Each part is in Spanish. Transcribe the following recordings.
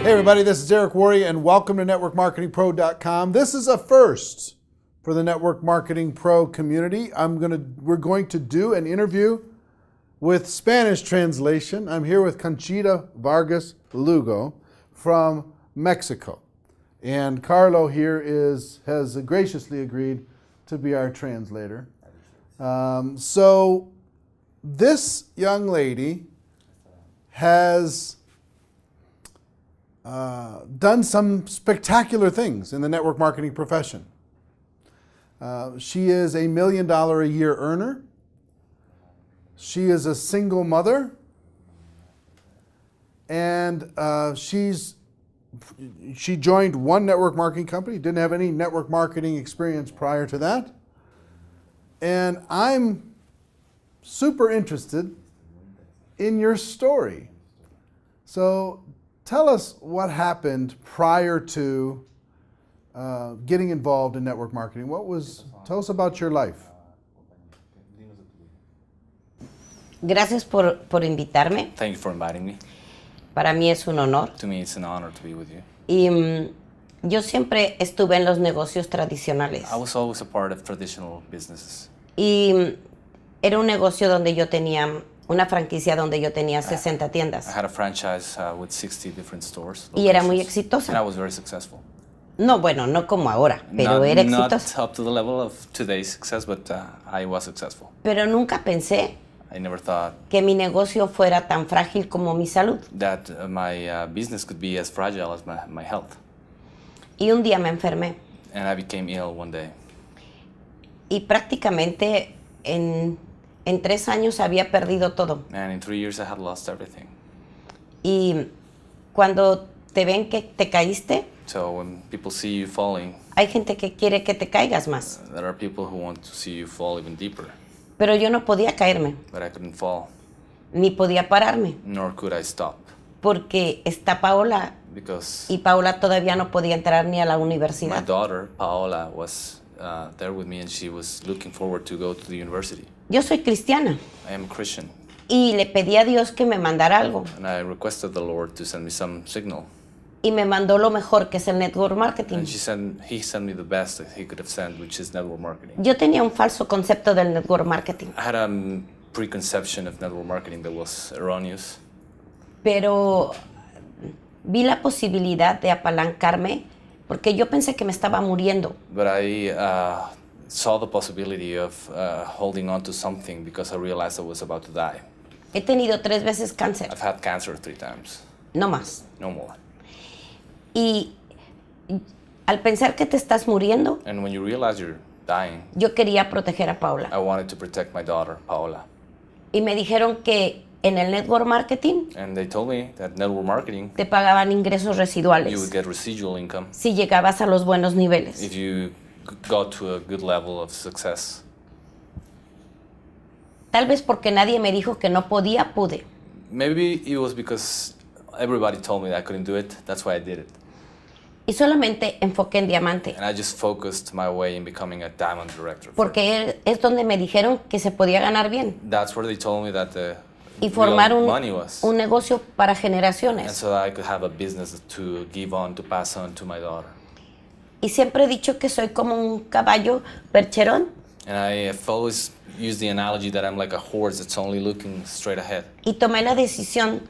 Hey everybody, this is Eric Worre and welcome to NetworkMarketingPro.com. This is a first for the Network Marketing Pro community. We're going to do an interview with Spanish translation. I'm here with Conchita Vargas Lugo from Mexico. And Carlo here has graciously agreed to be our translator. So this young lady has done some spectacular things in the network marketing profession. She is $1 million a year earner. She is a single mother. And she joined one network marketing company, didn't have any network marketing experience prior to that. And I'm super interested in your story. So tell us what happened prior to getting involved in network marketing. Tell us about your life. Gracias por invitarme. Thank you for inviting me. Para mí es un honor. To me, it's an honor to be with you. Y yo siempre estuve en los negocios tradicionales. I was always a part of traditional businesses. Y era un negocio donde yo tenía una franquicia donde yo tenía 60 tiendas. I had a franchise with 60 different stores. Y era muy exitosa. And I was very successful. No, bueno, no como ahora, pero era exitosa. Not up to the level of today's success, but I was successful. Pero nunca pensé I never thought que mi negocio fuera tan frágil como mi salud. that my business could be as fragile as my health. Y un día me enfermé. And I became ill one day. Y prácticamente en 3 años había perdido todo. And in 3 years I had lost everything. Y cuando te ven que te caíste, So when people see you falling, hay gente que quiere que te caigas más. there are people who want to see you fall even deeper. Pero yo no podía caerme, But I couldn't fall, ni podía pararme, nor could I stop. porque está Paola Because y Paola todavía no podía entrar ni a la my universidad. daughter, Paola, was there with me and she was looking forward to go to the university. Yo soy cristiana I am a Christian y le pedí a Dios que me mandara algo. and I requested the Lord to send me some signal. Y me mandó lo mejor, que es el network marketing. And he sent me the best that he could have sent, which is network marketing. Yo tenía un falso concepto del network marketing, I had a preconception of network marketing that was erroneous. pero vi la posibilidad de apalancarme porque yo pensé que me estaba muriendo. But I saw the possibility of holding on to something because I realized I was about to die. He tenido 3 veces cáncer, I've had cancer 3 times, no más. no more. Y al pensar que te estás muriendo, And when you realize you're dying, yo quería proteger a Paula. I wanted to protect my daughter, Paola. Y me dijeron que en el network marketing And they told me that network marketing, te pagaban ingresos you would residuales get residual income si llegabas a los buenos niveles. if you got to a good level of success. Tal vez porque nadie me dijo que no podía, pude. Maybe it was because everybody told me that I couldn't do it. That's why I did it. Y solamente enfoqué en diamante, And I just focused my way in becoming a diamond director. porque es donde me dijeron que se podía ganar bien That's where they told me that the y formar real money was. un negocio para And generaciones. so that I could have a business to give on, to pass on to my daughter. Y siempre he dicho que soy como un caballo percherón And I have always used the analogy that I'm like a horse that's only looking straight ahead. y tomé la decisión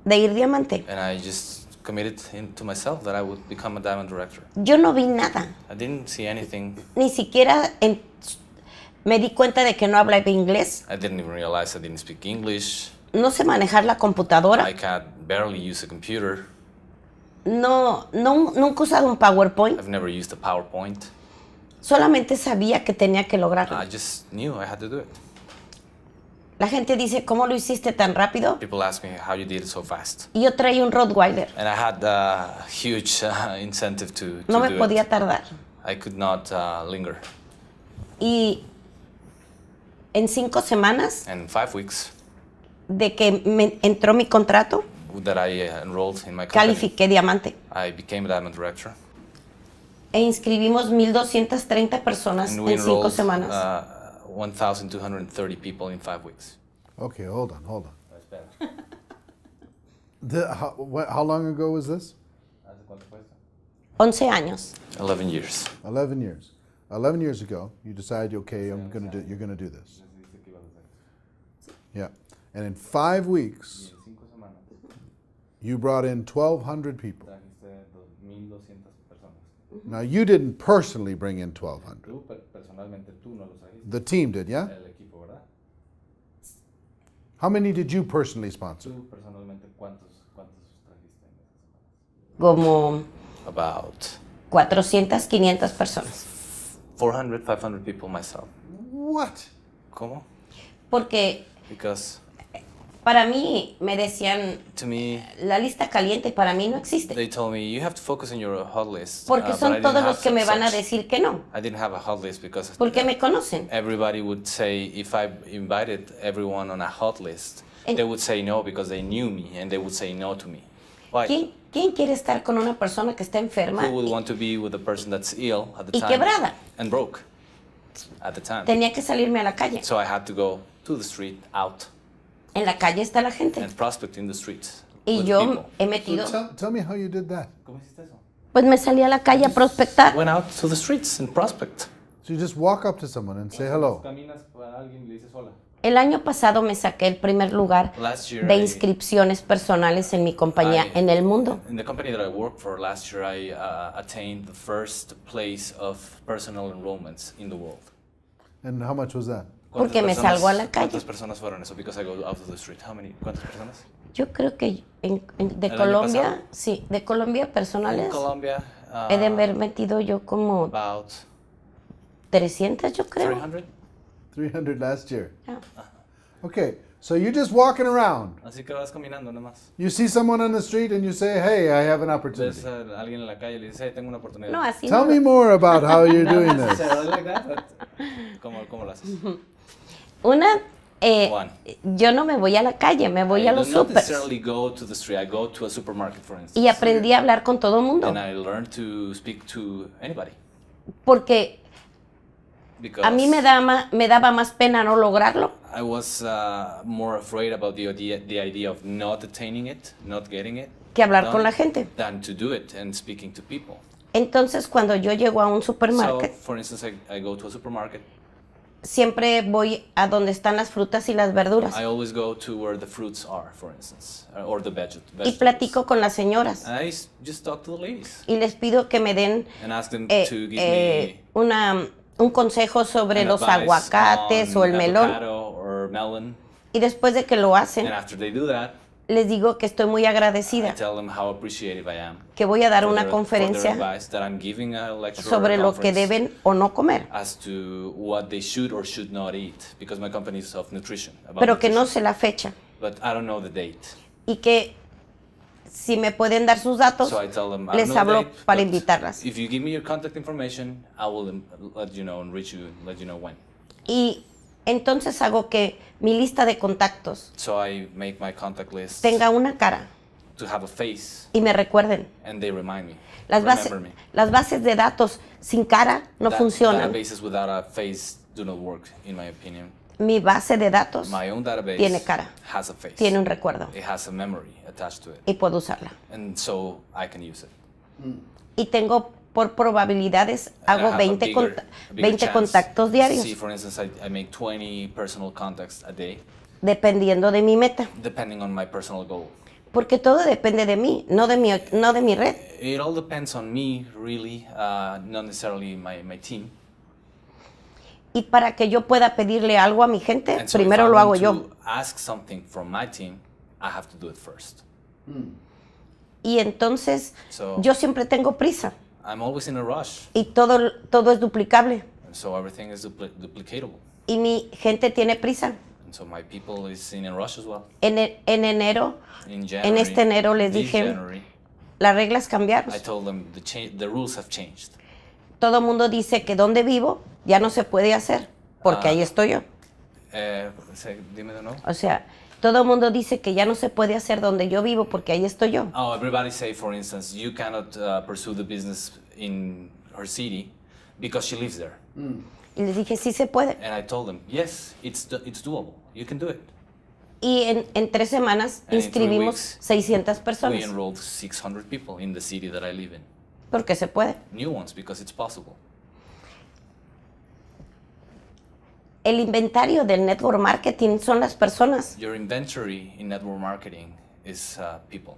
de ir diamante. And I just committed to myself that I would become a diamond director. Yo no vi nada, I didn't see anything. ni siquiera me di cuenta de que no hablaba inglés, I didn't even realize I didn't speak English. no sé manejar la computadora, I can't barely use a computer. nunca he usado un PowerPoint, I've never used a PowerPoint. solamente sabía que tenía que lograrlo. I just knew I had to do it. La gente dice, ¿cómo lo hiciste tan rápido? People ask me how you did it so fast. Y yo traía un Rottweiler, And I had a huge incentive to no me do podía it. tardar. I could not linger. Y en 5 semanas And 5 weeks de que me entró mi contrato, that I enrolled in my company, califiqué diamante. I became a diamond director. E inscribimos 1,230 personas And we en 5 enrolled semanas. 1,230 people in 5 weeks. Okay, hold on. How long ago was this? cuánto fue esto? 11 años. 11 years. 11 years. 11 years ago, you decided, okay, you're going to do this. Decidiste que ibas a hacer. Yeah. And in 5 weeks, Y en 5 semanas you brought in 1,200 people. trajiste 2,200 personas. Now, you didn't personally bring in 1,200. Tú, personalmente, tú no los trajiste. The team did, yeah? El equipo, ¿verdad? How many did you personally sponsor? Tú, personalmente, ¿cuántos trajiste en esas semanas? Como About 400, 500 personas. 400, 500 people myself. What? ¿Cómo? Porque Because para mí me decían, to me, la lista caliente para mí no existe. they told me you have to focus on your hot list. Porque but I son didn't todos have los que me van a such. decir que no. I didn't have a hot list because Porque me conocen. everybody would say if I invited everyone on a hot list, And- they would say no because they knew me and they would say no to me. Why? ¿Quién quiere estar con una persona que está enferma? Who would want to be with a person that's ill at the Y time quebrada. and broke at the time? Tenía que salirme a la calle. So I had to go to the street, out, En la calle está la gente. and prospect in the streets Y with yo people. he So metido, tell me how you did that. ¿Cómo hiciste eso? pues me salí a la calle a prospectar. Went out to the streets and prospect. So you just walk up to someone and say hello. Caminas para alguien y le dices hola. El año pasado me saqué el primer lugar Last year de I- inscripciones personales en mi compañía en el mundo. In the company that I worked for last year, I attained the first place of personal enrollments in the world. And how much was that? Porque me salgo a la calle. ¿Cuántas personas fueron eso? Because I go out of the street. How many? ¿Cuántas personas? Yo creo que de ¿El año Colombia, pasado? sí, de Colombia personales, In Colombia, he de haber metido yo como about 300, yo creo. 300. 300 last year. Ah. Okay, so you're just walking around. Así que vas caminando nada más. You see someone on the street and you say, hey, I have an opportunity. Ves a alguien en la calle y le dices, hey, tengo una oportunidad. No, así Tell no. me more about how you're doing No this. necessarily like that, but ¿cómo lo haces? Una, One. yo no me voy a la calle, me voy a I los do not supers. necessarily go to the street. I go to a supermarket, for instance. Y aprendí a hablar con todo el mundo. And I learned to speak to anybody. Porque Because a mí me daba más pena no lograrlo I was more afraid about the idea of not attaining it, not getting it, que hablar done, con la gente. than to do it and speaking to people. Entonces, cuando yo llego a un So, supermarket, for instance, I go to a supermarket. siempre voy a donde están las frutas y las verduras. I always go to where the fruits are, for instance, or the Y vegetables. platico con las señoras. And I just talk to the ladies Y les pido que me den and ask them to give me un consejo sobre an los advice aguacates on o el melón. avocado or melon. Y después de que lo hacen, And after they do that, les digo que estoy muy I agradecida, tell them how appreciative I am que voy a dar for una their conferencia advice, that I'm giving a lecture or sobre a lo que conference deben o no comer, as to what they should or should not eat, because my company is of nutrition. About pero que no nutrition. sé la fecha. But I don't know the date. Y que si me pueden dar sus datos, So I tell them, I les don't know the hablo date, para but invitarlas. if you give me your contact information, I will let you know and let you know when. Y entonces hago que mi lista de contactos So I make my contact list tenga una cara to have a face, y me recuerden. and they remind me, Las, remember me. las bases de datos sin cara no funcionan. Databases without a face do not work, in my opinion. Mi base de datos My own database tiene cara, has a face. tiene un recuerdo It has a memory attached to it, y puedo usarla. and so I can use it. Y tengo por probabilidades, And I hago have a 20, bigger 20 chance. contactos diarios, See, for instance, I make 20 personal contacts a day, dependiendo de mi meta. depending on my personal goal. Porque todo depende de mí, no de mi red. It all depends on me, really, not necessarily my team. Y para que yo pueda pedirle algo a mi gente, And so primero if I lo hago want yo. to ask something from my team, I have to do it first. Y entonces So- yo siempre tengo prisa I'm always in a rush, y todo es duplicable. and so everything is duplicatable. Y mi gente tiene prisa. And so my people is in a rush as well. En enero, In January, este enero les this dije, January, las reglas cambiaron. I told them the rules have changed. Todo el mundo dice que donde vivo ya no se puede hacer, porque ahí estoy yo. Dime de nuevo. O sea, todo el mundo dice que ya no se puede hacer donde yo vivo, porque ahí estoy yo. Oh, everybody say, for instance, you cannot pursue the business in her city because she lives there. Y les dije, sí se puede. And I told them, yes, it's doable. You can do it. Y en 3 semanas And in 3 inscribimos weeks, 600 we personas. enrolled 600 people in the city that I live in. Porque se puede. New ones, because it's possible. El inventario del network marketing son las personas. Your inventory in network marketing is people.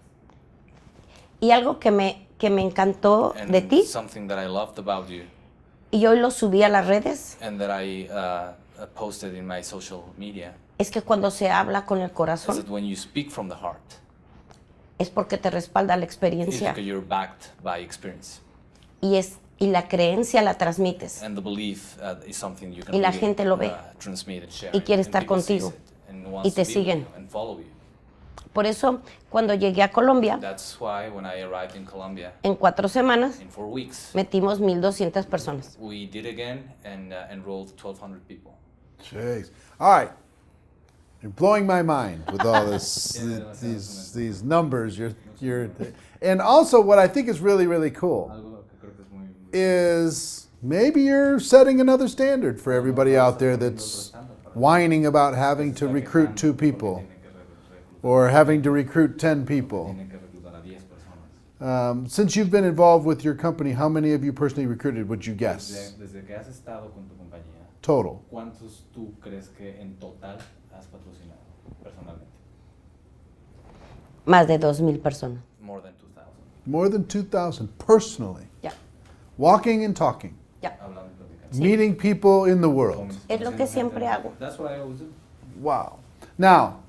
Y algo que me encantó And de ti, something that I loved about you y hoy lo subí a las redes, and that I posted in my social media es que cuando se habla con el is corazón, that when you speak from the heart, es porque te respalda la it's experiencia. because you're backed by experience. Y la creencia la transmites. And the belief is something you can Y la really, gente lo ve. Transmit and share. Y quiere And estar people sees contigo. it and wants Y te to be with siguen. you and follow you. Por eso, cuando llegué a Colombia, That's why when I arrived in Colombia, en 4 semanas, in 4 weeks, metimos 1,200 personas. we did again and enrolled 1,200 people. Jeez. All right. You're blowing my mind with all this, these numbers. And also, what I think is really, really cool is maybe you're setting another standard for everybody out there that's whining about having to recruit 2 people or having to recruit 10 people. Since you've been involved with your company, how many of you personally recruited, would you guess? Desde que has estado con tu compañía, Total. ¿cuántos tú crees que en total has patrocinado personalmente? Más de 2,000 personas. More than 2,000. More than 2,000 personally. Ya, Walking and talking. ya. Hablando y platicando. Meeting people in the world. Es lo que siempre hago. That's what I always do. Wow. Now,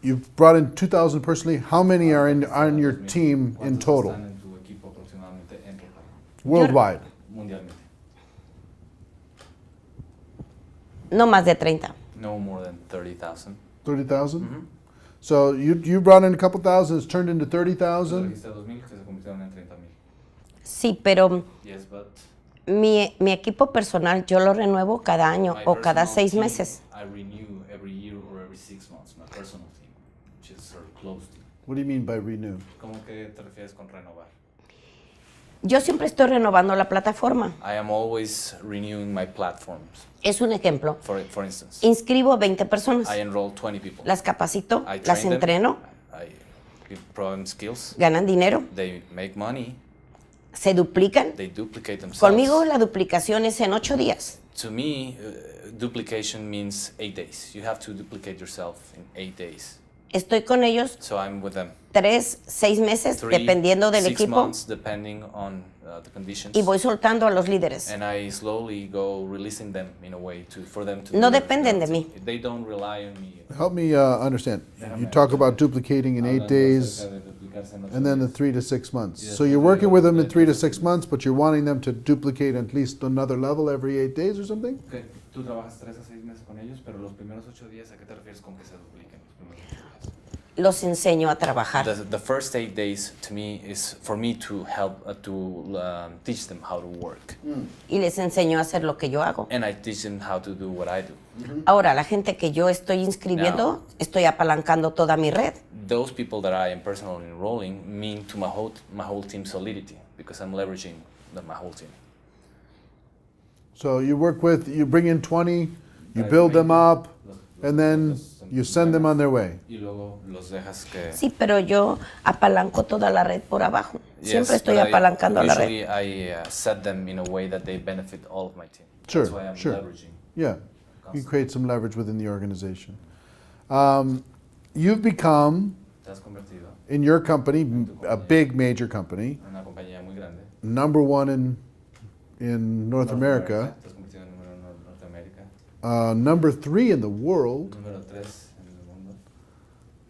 you've brought in 2,000 personally. How many are on your team in total, Están en tu equipo aproximadamente en total, worldwide? mundialmente. No más de 30. No more than 30,000. 30,000? So you brought in a couple thousand, it's turned into Tú 30,000? trajiste 2,000 que se convirtieron en 30,000. Sí, pero Yes, but mi equipo personal yo lo renuevo cada año my o cada personal 6 team, meses. I renew every year or every 6 months. My personal team, which is sort of close to. What do you mean by renew? ¿Cómo que te refieres con renovar? Yo siempre estoy renovando la plataforma. I am always renewing my platforms. Es un ejemplo. For instance, Inscribo 20 personas. I enroll 20 people. Las capacito, I las train them, entreno, I give them skills. ganan dinero, They make money. se duplican. They duplicate themselves. Conmigo la duplicación es en 8 días. To me, duplication means 8 days. You have to duplicate yourself in 8 days. Estoy con ellos So I'm with them. 3, 6 meses, 3, dependiendo del 6 equipo, months, depending on the conditions. y voy soltando a los líderes. And I slowly go releasing them in a way for them to. No do dependen de their mí. thing. They don't rely on me. Help me understand. You talk about duplicating in 8 days and then the 3 to 6 months. So you're working with them in 3 to 6 months, but you're wanting them to duplicate at least another level every 8 days or something? Okay. Tú trabajas 3 a 6 meses con ellos, pero los primeros 8 días, ¿a qué te refieres con que se dupliquen los primeros 8 días? Los enseño a trabajar. The first 8 days to me is for me to help teach them how to work, Y les enseño a hacer lo que yo hago. and I teach them how to do what I do. Ahora, la gente que yo estoy inscribiendo, estoy apalancando toda mi red. Those people that I am personally enrolling mean to my whole team's solidity because I'm leveraging my whole team. So you bring in 20, you build them up, and then you send them on their way. Y luego los dejas que. Sí, pero yo apalanco toda la red por abajo. Siempre estoy but apalancando la red. Usually I set them in a way that they benefit all of my team. Sure, That's why I'm sure. leveraging. Yeah, you create some leverage within the organization. You've become, Te has convertido in your company, a big major company, en una compañía muy grande. number one in North America, Te has convertido en número 1 en Norteamérica. number 3 in the world. Número 3 en el mundo.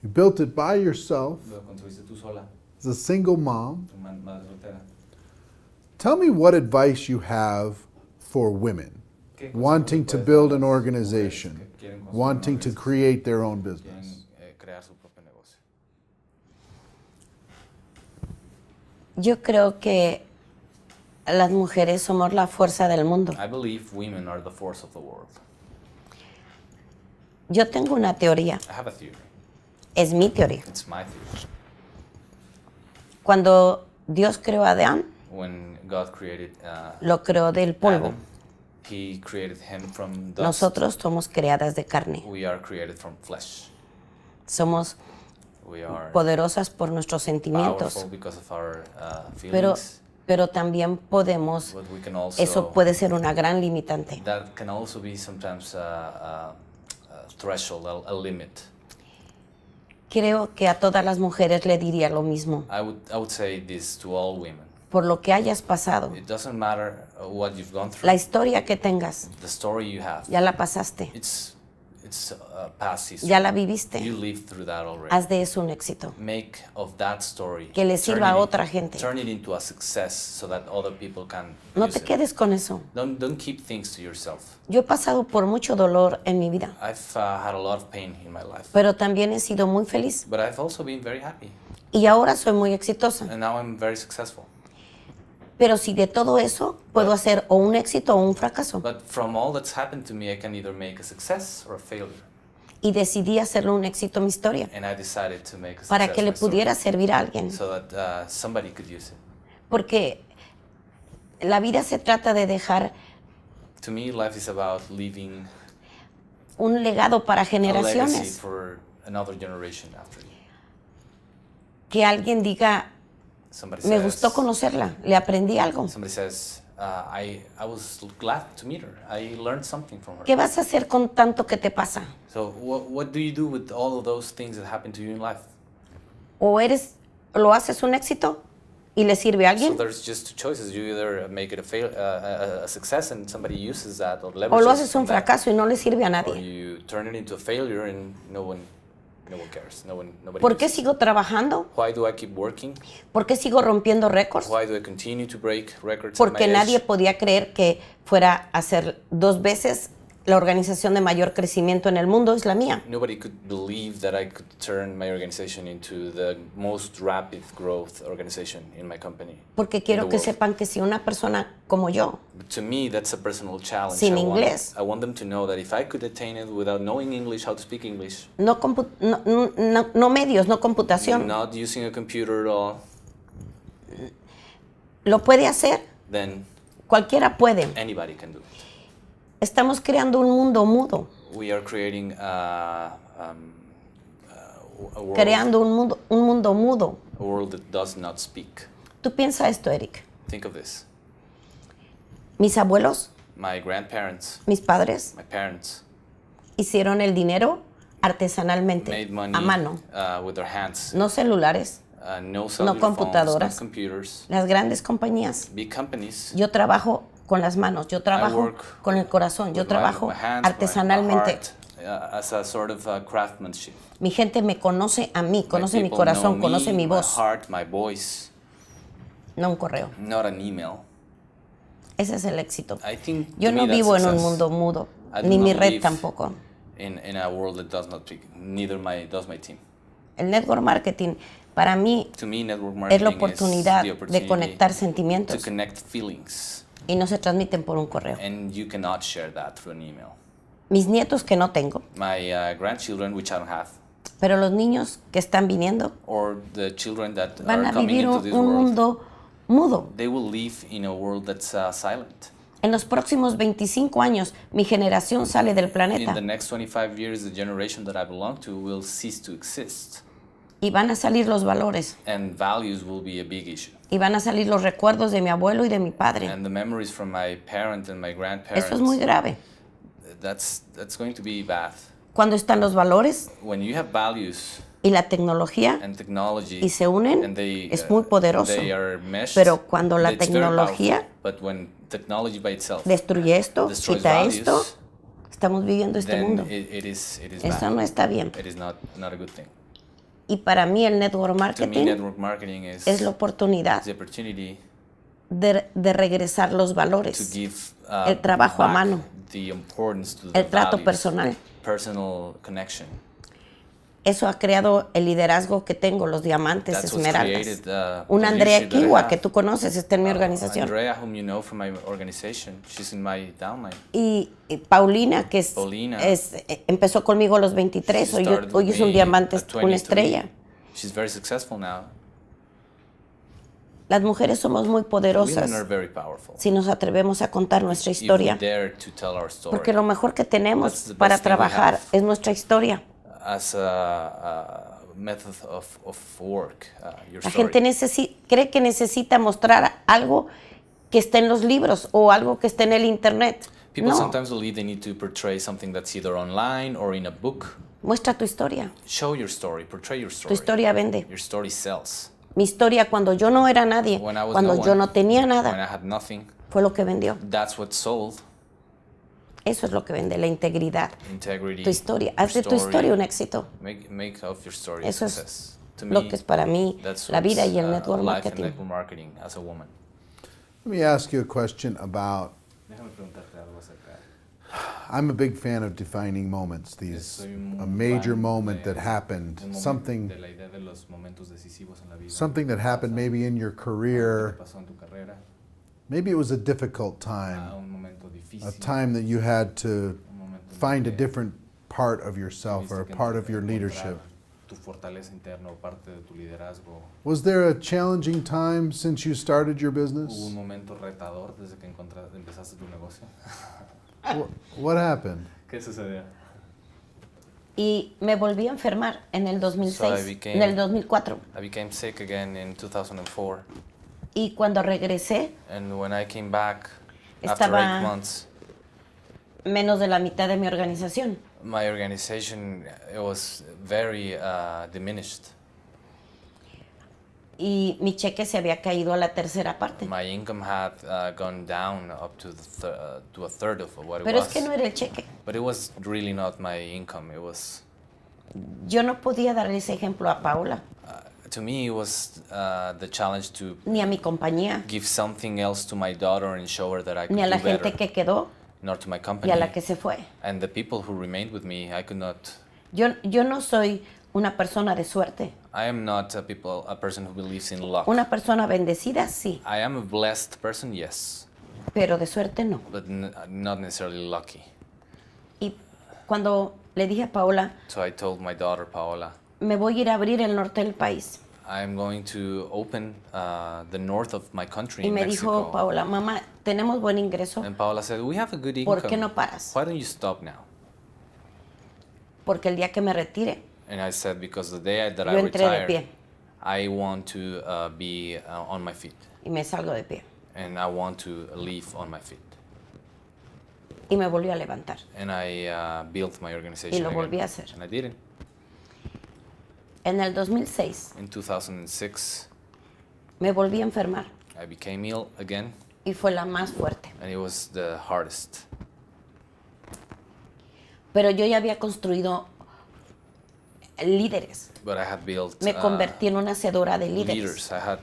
You built it by yourself Lo construiste tú sola, as a single mom. tu madre soltera. Tell me what advice you have for women ¿Qué wanting to consejos puedes build dar an a las organization, mujeres que quieren construir wanting una to organización, create their own business? quieren crear su propio negocio? Yo creo que las mujeres somos la fuerza del mundo. I believe women are the force of the world. Yo tengo una teoría, I have a theory. es mi teoría. It's my theory. Cuando Dios creó a Adán, When God created lo creó del polvo. Adam, He created him from dust. Nosotros somos creadas de carne. We are created from flesh. Somos We are poderosas por nuestros sentimientos, powerful because of our pero, feelings. pero también podemos, But we can also, eso puede ser una gran limitante. that can also be sometimes a threshold, a limit. Creo que a todas las mujeres le diría lo mismo. I would say this to all women. Por lo que hayas pasado, It doesn't matter what you've gone through. la historia que tengas, The story you have, ya la pasaste, it's past history. ya la viviste. You lived through that already. Haz de eso un éxito. Make of that story. Que le turn sirva a it- otra gente. Turn it into a success so that other people can No use te it. quedes con eso. Don't keep things to yourself. Yo he pasado por mucho dolor en mi vida, I've had a lot of pain in my life, pero también he sido muy feliz. but I've also been very happy, Y ahora soy muy exitosa. and now I'm very successful. Pero si de todo eso puedo hacer o un éxito o un fracaso. But from all that's happened to me, I can either make a success or a failure. Y decidí hacerlo un éxito mi historia, And I decided to make a success para que le my story, pudiera servir a alguien. so that somebody could use it. Porque la vida se trata de dejar To me, life is about leaving un legado para a legacy generaciones. for another generation after you. Que alguien diga, Somebody me says, gustó conocerla, le aprendí algo. somebody says, I was glad to meet her. I learned something from her. ¿Qué vas a hacer con tanto que te pasa? So what do you do with all of those things that happen to you in life? O lo haces un éxito y le sirve a So alguien, there's just two choices. You either make it a success and somebody uses that or o leverages lo haces un from that, fracaso y no le sirve a or nadie. you turn it into a failure and no one cares. Nobody ¿Por qué uses it. sigo trabajando? Why do I keep working? ¿Por qué sigo rompiendo récords? Why do I continue to break records at Porque my nadie age? podía creer que fuera a ser 2 veces la organización de mayor crecimiento en el mundo, es la mía. Nobody could believe that I could turn my organization into the most rapid growth organization in my company. Porque in quiero the que world. sepan que si una persona como yo, But to me, that's a personal challenge. Sin I want- inglés. I want them to know that if I could attain it without knowing English, how to speak English, no medios, no computación, not using a computer at all, lo puede hacer, then cualquiera puede. anybody can do it. Estamos creando un mundo mudo, We are creating a world, creando un mundo mudo. a world that does not speak. Tú piensa esto, Eric. Think of this. Mis abuelos, My grandparents, mis padres, my parents, hicieron el dinero artesanalmente, made money a mano, with their hands. no celulares, No cellular computadoras. phones, no computers. las grandes compañías. Big companies. Yo trabajo con las manos, yo trabajo work con el corazón, yo with trabajo my hands, my artesanalmente. heart, as a sort of craftsmanship. Mi gente me conoce a mí, conoce My mi people corazón, know conoce me, mi voz, My heart, my voice, no un correo. not an email. Ese es el éxito. I think Yo to no me that's vivo en un success. mundo mudo, I do ni not mi red live tampoco. In a world that does not speak. Neither does my team. El network marketing para mí To me, network es marketing la is oportunidad the de opportunity conectar to sentimientos connect feelings, y no se transmiten por un correo. and you cannot share that through an email. Mis nietos que no tengo, My grandchildren, which I don't have, pero los niños que están viniendo or the children that van are a coming vivir into un this world, mundo mudo. they will live in a world that's silent. En los próximos 25 años, mi generación sale del In planeta the next 25 years, the generation that I belong to will cease to exist, y van a salir los valores, and values will be a big issue. y van a salir los recuerdos de mi abuelo y de mi padre. And the memories from my parent and my grandparents, Eso es muy grave. that's going to be bad. Cuando están los valores When you have values y la tecnología and technology y se unen, and they, es muy poderoso. they are meshed, Pero cuando la it's very tecnología powerful. But when technology by itself destruye esto, destroys quita values, esto, estamos viviendo este then mundo. it is Eso bad. no está bien. It is not a good thing. Y para mí el network To me, marketing network marketing es la oportunidad the opportunity de regresar los to valores, give el trabajo a back mano, the importance to the el trato values, personal. personal connection. Eso ha creado el liderazgo que tengo, los diamantes, That's what's esmeraldas. created, Una the Andrea leadership that I Kiwa, have. que tú conoces, está en mi organización. Andrea, whom you know from my organization, she's in my downline. Y Paulina, que Paulina. empezó conmigo a los 23, She hoy, started hoy with es un me diamante, at una 23. estrella. She's very successful now. Las mujeres somos muy poderosas Women are very powerful. si nos atrevemos a contar nuestra historia, If we dare to tell our story. porque lo mejor que tenemos That's the best para thing we trabajar have. es nuestra historia. as a method of work, your La story. gente cree que necesita mostrar algo que está en los libros o algo que está en el internet. People No, sometimes believe they need to portray something that's either online or in a book. muestra tu historia. Show your story, portray your Tu story. historia vende. Your story sells. Mi historia cuando yo no era nadie, When I was cuando no yo one, no tenía when I nada, had nothing, fue lo que vendió. that's what sold. Eso es lo que vende, la integridad. Integrity. Tu historia. your Haz de tu story. historia un éxito. Make of your story a Eso es success. To lo me, que es para mí that's la vida what's, y el network life and marketing. network marketing as a woman. Let me ask you a question about. Déjame preguntarte algo acerca. I'm a big fan of defining moments. These Soy un a major fan moment de- that happened, del momento- something de la idea de los momentos decisivos en la vida. something that happened maybe in your Algo que career. pasó en tu carrera, Maybe it was a difficult time, un momento difícil, a time that you had to un momento en find a que different part of yourself or a tuviste que part of your encontrar leadership. tu fortaleza interna o parte de tu liderazgo. Was there a challenging time since you started your ¿Hubo un business? momento retador desde que empezaste tu negocio? What happened? ¿Qué sucedió? Y me volví a enfermar en el 2006, So I became- en el 2004. I became sick again in 2004, Y cuando regresé, and when I came back after Estaba- 8 months, menos de la mitad de mi organización. my organization it was very diminished. Y mi cheque se había caído a la tercera parte. My income had gone down up to to a third of what it Pero was. es que no era el cheque. But it was really not my income. It was Yo no podía dar ese ejemplo a Paola, to me it was the challenge to ni a mi compañía, give something else to my daughter and show her that I could ni a la do better. gente que quedó Nor to my y company. a la que se fue. And the people who remained with me, I could not. Yo no soy una persona de suerte. I am not a person who believes in luck. Una persona bendecida, sí, I am a blessed person, yes, pero de suerte no. but not necessarily lucky. Y cuando le dije a Paola, So I told my daughter Paola, me voy a ir a abrir el norte del país. I am going to open the north of my country Y in me Mexico. dijo Paola, mamá, tenemos buen ingreso, And Paola said, we have a good income. ¿por qué no paras? Why don't you stop now? Porque el día que me retire, And I said, because the day that I yo entré de retire, pie I want to be on my feet. y me salgo de pie. And I want to live on my feet. Y me volví a levantar. And I built my organization Y lo again. volví a hacer. And I did it. En el 2006 In 2006, me volví a enfermar I became ill again, y fue la más fuerte. and it was the hardest. Pero yo ya había construido líderes. But I had built Me convertí en una hacedora de líderes. leaders. I had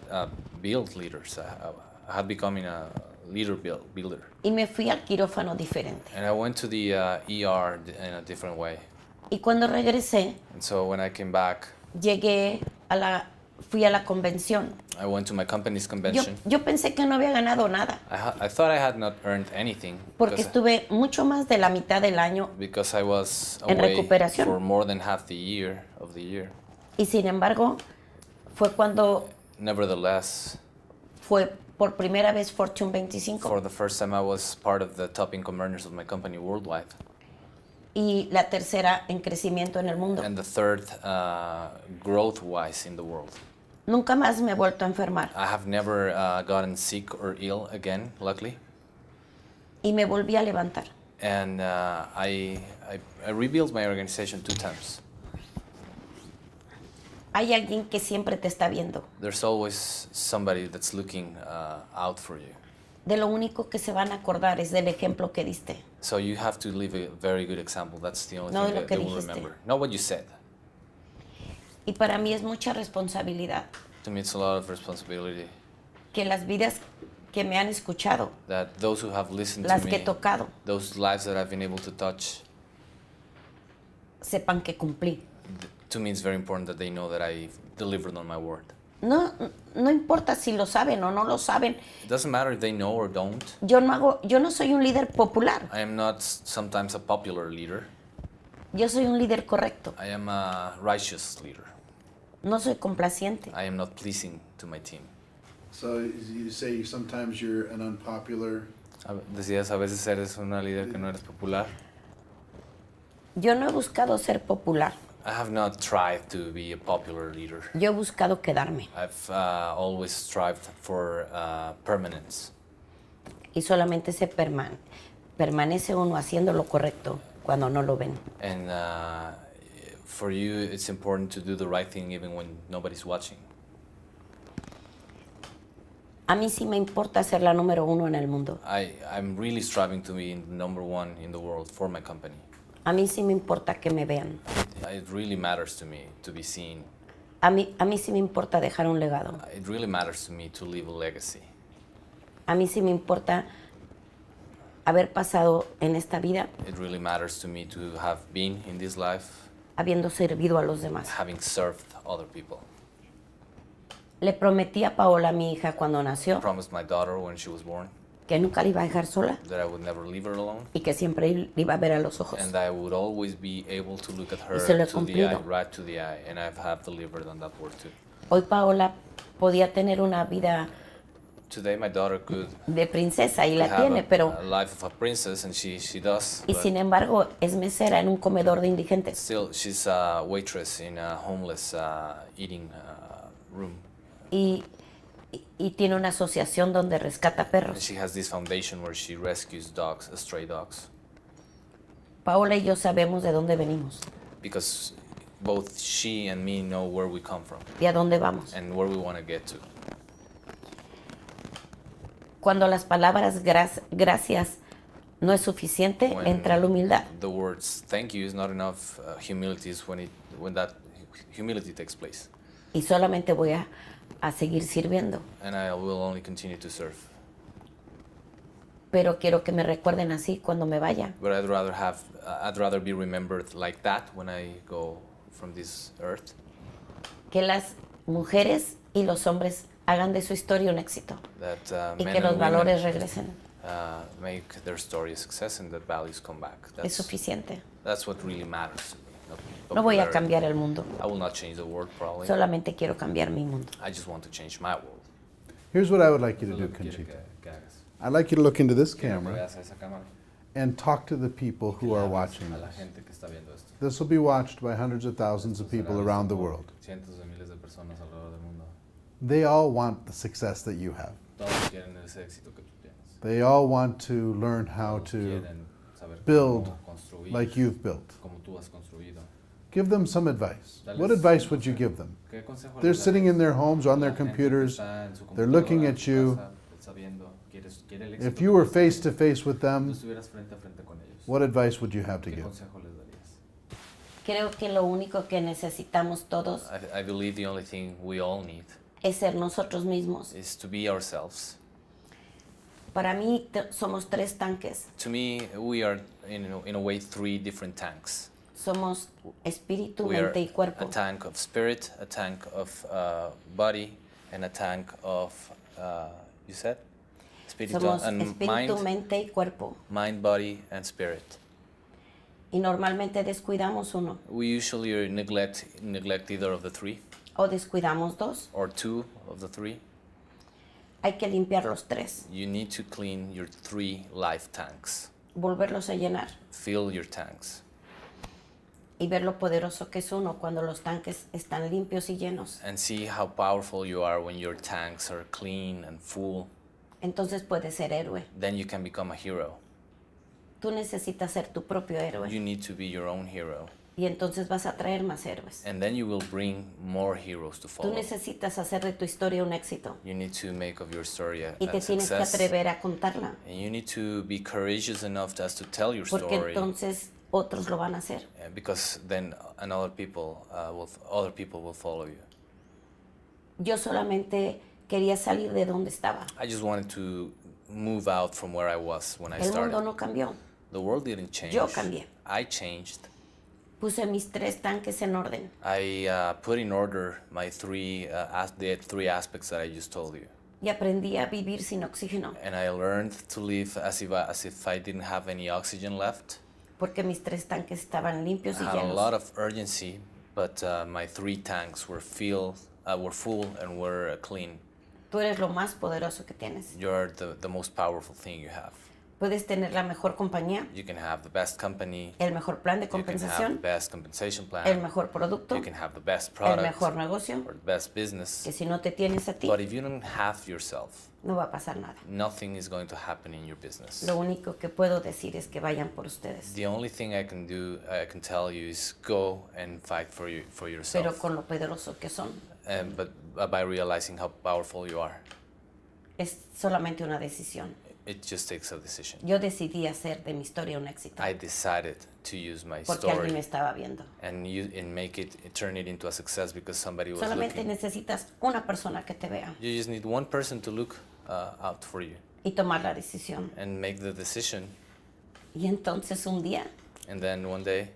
built leaders. I had becoming a leader builder. Y me fui al quirófano diferente. And I went to the ER in a different way. Y cuando regresé, And so when I came back, fui a la convención. I went to my company's convention. Yo pensé que no había ganado nada, I thought I had not earned anything porque estuve mucho más de la mitad del año because I was en away recuperación. for more than half the year of the year. y sin embargo fue cuando Nevertheless, fue por primera vez Fortune 25 for the first time, I was part of the top income earners of my company worldwide, y la tercera en crecimiento en el mundo. and the third growth-wise in the world. Nunca más me he vuelto a enfermar I have never gotten sick or ill again, luckily. y me volví a levantar. And I rebuilt my organization 2 times. Hay alguien que siempre te está viendo. There's always somebody that's looking out for you. De lo único que se van a acordar es del ejemplo que diste. So you have to leave a very good example. That's the only No thing de lo that que they will dijiste. remember. Not what you said. Y para mí es mucha responsabilidad To me, it's a lot of responsibility que las vidas que me han escuchado, that those who have listened las to que he me, tocado, those lives that I've been able to touch, sepan que cumplí. to me, it's very important that they know that I delivered on my word. No importa si lo saben o no lo saben. It doesn't matter if they know or don't. Yo no soy un líder popular. I am not sometimes a popular leader. Yo soy un líder correcto. I am a righteous leader. No soy complaciente. I am not pleasing to my team. So you say sometimes you're an unpopular. Decías, a veces eres una líder que no eres popular. Yo no he buscado ser popular. I have not tried to be a popular leader. Yo he buscado quedarme I've always strived for permanence. y solamente permanece uno haciendo lo correcto cuando no lo ven. And for you, it's important to do the right thing even when nobody's watching. A mí sí me importa ser la número 1 en el mundo. I'm really striving to be number one in the world for my company. A mí sí me importa que me vean. It really matters to me to be seen. A mí sí me importa dejar un legado. It really matters to me to leave a legacy. A mí sí me importa haber pasado en esta vida It really matters to me to have been in this life, habiendo servido a los demás. having served other people. Le prometí a Paola, mi hija, cuando I nació, promised my daughter when she was born que nunca la iba a dejar sola that I would never leave her alone, y que siempre le iba a ver a los ojos. and I would always be able to look at her se lo he to the eye, cumplido. right to the eye, and I have delivered on that word too. Hoy Paola podía tener una vida Today my daughter could de princesa y la have tiene, pero a life of a princess, and she does, y but sin embargo es mesera en un comedor de indigentes. still she's a waitress in a homeless eating room. Y tiene una asociación donde rescata And perros. she has this foundation where she rescues dogs, stray dogs, Paola y yo sabemos de dónde venimos because both she and me know where we come from y a dónde vamos. and where we want to get to. Cuando las palabras gracias no es suficiente, When entra la humildad. the words "thank you" is not enough. Humility is when that humility takes place, Y solamente voy a seguir sirviendo. and I will only continue to serve. Pero quiero que me recuerden así cuando me vaya. But I'd rather be remembered like that when I go from this earth. Que las mujeres y los hombres hagan de su historia un éxito. That Y men que los and valores women regresen. make their story a success and that values come back. Es suficiente. That's what really matters to me. not No voy a popularity. cambiar el mundo. I will not change the world probably. Solamente quiero cambiar mi mundo. I just want to change my world. Here's what I would like you to do, Conchita. I'd like you to look into this camera and talk to the people who are watching this. This will be watched by hundreds of thousands of people around the world. Cientos de miles de personas alrededor del mundo. They all want the success that you have. Todos quieren ese éxito que tú tienes. They all want to learn how Todos to quieren saber build cómo construir, like you've built. como tú has construido. Give them some advice. Dales What advice would you give them? ¿Qué consejo They're les sitting darías? in their homes or on their La gente que computers. está en su They're looking computadora, at en su you. casa, está viendo, quiere el éxito If que you were tú face to tienes. face with Si tú them, estuvieras frente a frente con ellos, what advice would you have to ¿qué give? consejo les darías? Creo que lo único que necesitamos todos I believe the only thing we all need es ser nosotros mismos. is to be ourselves. Para mí somos 3 tanques. To me, we are in a way 3 different tanks. Somos espíritu, We are mente y cuerpo. a tank of spirit, a tank of body, and a tank of, you said? Espíritu Somos and espíritu, mente y cuerpo. mind, body, and spirit. Y normalmente descuidamos uno We usually neglect either of the 3 o descuidamos 2. or 2 of the 3. Hay que limpiar los 3, You need to clean your 3 life tanks. volverlos a llenar Fill your tanks y ver lo poderoso que es uno cuando los tanques están limpios y llenos. and see how powerful you are when your tanks are clean and full. Entonces puedes ser héroe. Then you can become a hero. Tú necesitas ser tu propio You héroe need to be your own hero. y entonces vas a traer más héroes. And then you will bring more heroes to Tú follow. necesitas hacer de tu historia un éxito You need to make of your story a y te tienes que success. atrever a contarla, And you need to be courageous enough just to tell your porque story. entonces otros lo van a hacer. Because then other people will follow you. Yo solamente quería salir de donde estaba. I just wanted to move out from where I was when I El mundo started. no cambió. The world didn't change. Yo cambié. I changed. Puse mis 3 tanques en orden I put in order my the 3 aspects that I just told you. y aprendí a vivir sin oxígeno, And I learned to live as if I didn't have any oxygen left. porque mis 3 tanques estaban limpios y I had a lot llenos. of urgency, but my 3 tanks were full and were clean. Tú eres lo más poderoso que tienes. You're the most powerful thing you have. Puedes tener la mejor compañía, You can have the best company. el mejor plan de You can have the compensación, best compensation plan. el mejor producto, You can have the best el product mejor negocio, or the best business. que si no te tienes a ti, But if you don't have yourself, no va a pasar nada. nothing is going to happen in your business. Lo único que puedo decir es que vayan por ustedes, The only thing I can tell you is go and fight for pero yourself. con lo poderoso que son. But by realizing how powerful you are, Es solamente una decisión. it just takes a decision. Yo decidí hacer de mi historia un éxito I decided to use my porque alguien me story estaba viendo. and turn it into a success because somebody was Solamente looking. necesitas una persona que te vea You just need one person to look out for you y tomar la decisión. and make the decision. Y entonces un día And then one day,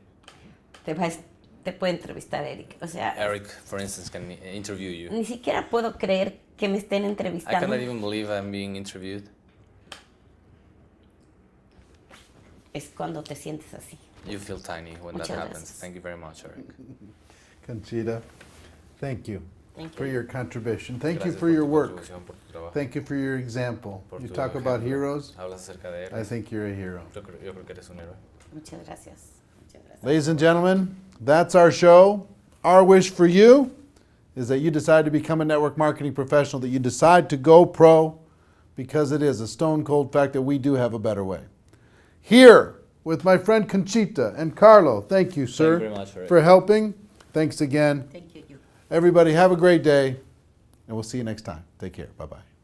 te puede entrevistar Eric. O sea, Eric, for instance, can interview you. ni siquiera puedo creer que me estén I entrevistando. cannot even believe I'm being interviewed. Es cuando te sientes así. You feel tiny when that Muchas happens. gracias. Thank you very much, Eric. Conchita, thank you Thank for you. your contribution. Thank you Gracias for por your tu work. contribución, por tu trabajo, Thank you for your example. por You tu talk about ejemplo. heroes. Hablas acerca de I héroes. think you're a hero. Yo creo que eres un héroe. Muchas gracias. Muchas gracias. Ladies and gentlemen, that's our show. Our wish for you is that you decide to become a network marketing professional, that you decide to go pro, because it is a stone cold fact that we do have a better way. Here with my friend Conchita and Carlo, thank you, sir, very much, Rick. for helping. Thanks again. Thank you. Everybody, have a great day, and we'll see you next time. Take care. Bye-bye.